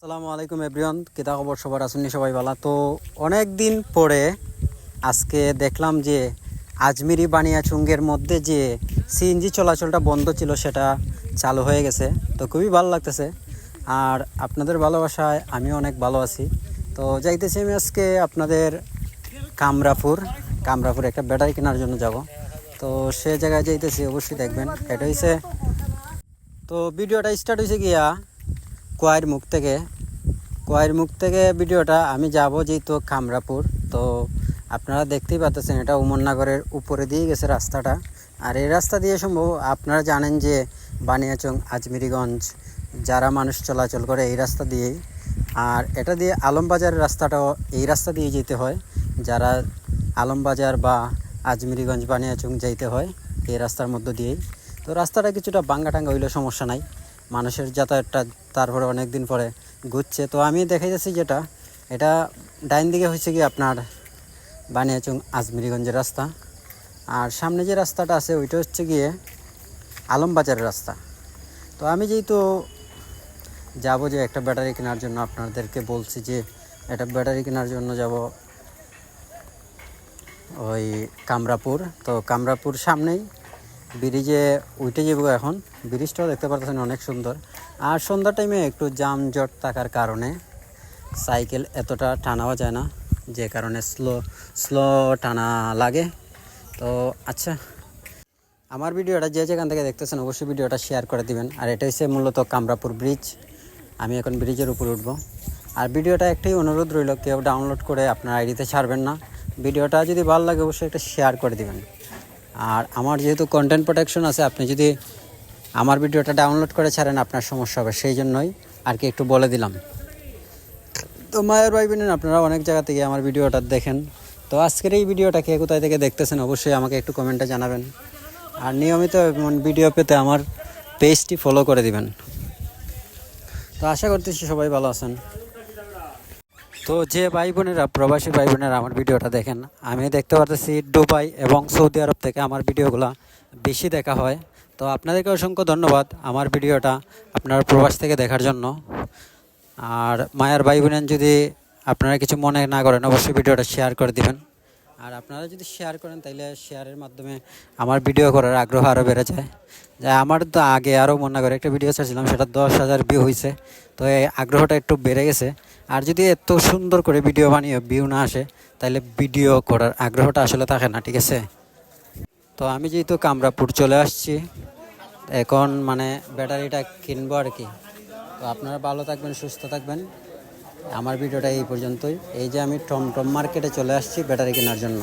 আসসালামু আলাইকুম এভরিওয়ান, কিতা খবর? সবার আসুন সবাই ভালো তো। অনেক দিন পরে আজকে দেখলাম যে আজমিরি বানিয়াচুঙ্গের মধ্যে যে সিএনজি চলাচলটা বন্ধ ছিল সেটা চালু হয়ে গেছে। তো খুবই ভালো লাগতেছে, আর আপনাদের ভালোবাসায় আমিও অনেক ভালো আছি। তো যাইতেছি আমি আজকে আপনাদের কামরাপুর একটা ব্যাটারি কেনার জন্য যাব। তো সে জায়গায় যাইতেছি, অবশ্যই দেখবেন। এটা হয়েছে, তো ভিডিওটা স্টার্ট হয়েছে গিয়া কোয়ের মুখ থেকে ভিডিওটা আমি যাব যেহেতু কামরাপুর। তো আপনারা দেখতেই পাচ্ছেন এটা উমরনগরের উপরে দিয়ে গেছে রাস্তাটা। আর এই রাস্তা দিয়ে সম্ভব আপনারা জানেন যে বানিয়াচং আজমিরিগঞ্জ যারা মানুষ চলাচল করে এই রাস্তা দিয়েই। আর এটা দিয়ে আলমবাজারের রাস্তাটাও এই রাস্তা দিয়ে যেতে হয়, যারা আলমবাজার বা আজমিরিগঞ্জ বানিয়াচং যাইতে হয় এই রাস্তার মধ্য দিয়েই। তো রাস্তাটা কিছুটা ভাঙ্গা টাঙ্গা হইলেও সমস্যা নাই, মানুষের যাতায়াতটা তারপরে অনেক দিন পরে ঘুরছে। তো আমি দেখাই যাচ্ছি যেটা, এটা ডাইন দিকে হচ্ছে কি আপনার বানিয়াচং আজমিরিগঞ্জের রাস্তা, আর সামনে যে রাস্তাটা আছে ওইটা হচ্ছে গিয়ে আলমবাজারের রাস্তা। তো আমি যেহেতু যাব যে একটা ব্যাটারি কেনার জন্য, আপনাদেরকে বলছি যে একটা ব্যাটারি কেনার জন্য যাব ওই কামরাপুর। তো কামরাপুর সামনেই ব্রিজে উঠে যাবো এখন। ব্রিজটাও দেখতে পাচ্ছেন অনেক সুন্দর। আর সন্ধ্যার টাইমে একটু জামজট থাকার কারণে সাইকেল এতটা টানাও যায় না, যে কারণে স্লো টানা লাগে। তো আচ্ছা, আমার ভিডিওটা যে যেখান থেকে দেখতেছেন অবশ্যই ভিডিওটা শেয়ার করে দিবেন। আর এটা হচ্ছে মূলত কামরাপুর ব্রিজ। আমি এখন ব্রিজের উপরে উঠবো। আর ভিডিওটা একটাই অনুরোধ রইল, কেউ ডাউনলোড করে আপনার আইডিতে ছাড়বেন না। ভিডিওটা যদি ভালো লাগে অবশ্যই একটা শেয়ার করে দিবেন। আর আমার যেহেতু কন্টেন্ট প্রোটেকশন আছে, আপনি যদি আমার ভিডিওটা ডাউনলোড করে ছাড়েন আপনার সমস্যা হবে, সেই জন্যই আর কি একটু বলে দিলাম। তো মায়ের ভাই বোনেরা, আপনারা অনেক জায়গা থেকে আমার ভিডিওটা দেখেন। তো আজকের এই ভিডিওটা কে কোথায় থেকে দেখতেছেন অবশ্যই আমাকে একটু কমেন্টে জানাবেন। আর নিয়মিত ভিডিও পেতে আমার পেজটি ফলো করে দিবেন। তো আশা করতেছি সবাই ভালো আছেন। তো যে ভাই বোনেরা, প্রবাসী ভাই বোনেরা আমার ভিডিওটা দেখেন, আমি দেখতে পারতেছি দুবাই এবং সৌদি আরব থেকে আমার ভিডিওগুলো বেশি দেখা হয়। তো আপনাদেরকে অসংখ্য ধন্যবাদ আমার ভিডিওটা আপনারা প্রবাস থেকে দেখার জন্য। আর মায়ের ভাই বোনেন, যদি আপনারা কিছু মনে না করেন অবশ্যই ভিডিওটা শেয়ার করে দিবেন। আর আপনারা যদি শেয়ার করেন তাহলে শেয়ারের মাধ্যমে আমার ভিডিও করার আগ্রহ আরও বেড়ে যায়। যা আমার তো আগে আরও মনে করে একটা ভিডিও ছাড়ছিলাম, সেটা 10,000 ভিউ হয়েছে। তো এই আগ্রহটা একটু বেড়ে গেছে। আর যদি এত সুন্দর করে ভিডিও বানিয়ে ভিউ না আসে তাহলে ভিডিও করার আগ্রহটা আসলে থাকে না, ঠিক আছে? তো আমি যেহেতু কামরাপুর চলে আসছি এখন, মানে ব্যাটারিটা কিনবো আর কি। তো আপনারা ভালো থাকবেন, সুস্থ থাকবেন। আমার ভিডিওটা এই পর্যন্তই। এই যে আমি টমটম মার্কেটে চলে আসছি ব্যাটারি কেনার জন্য।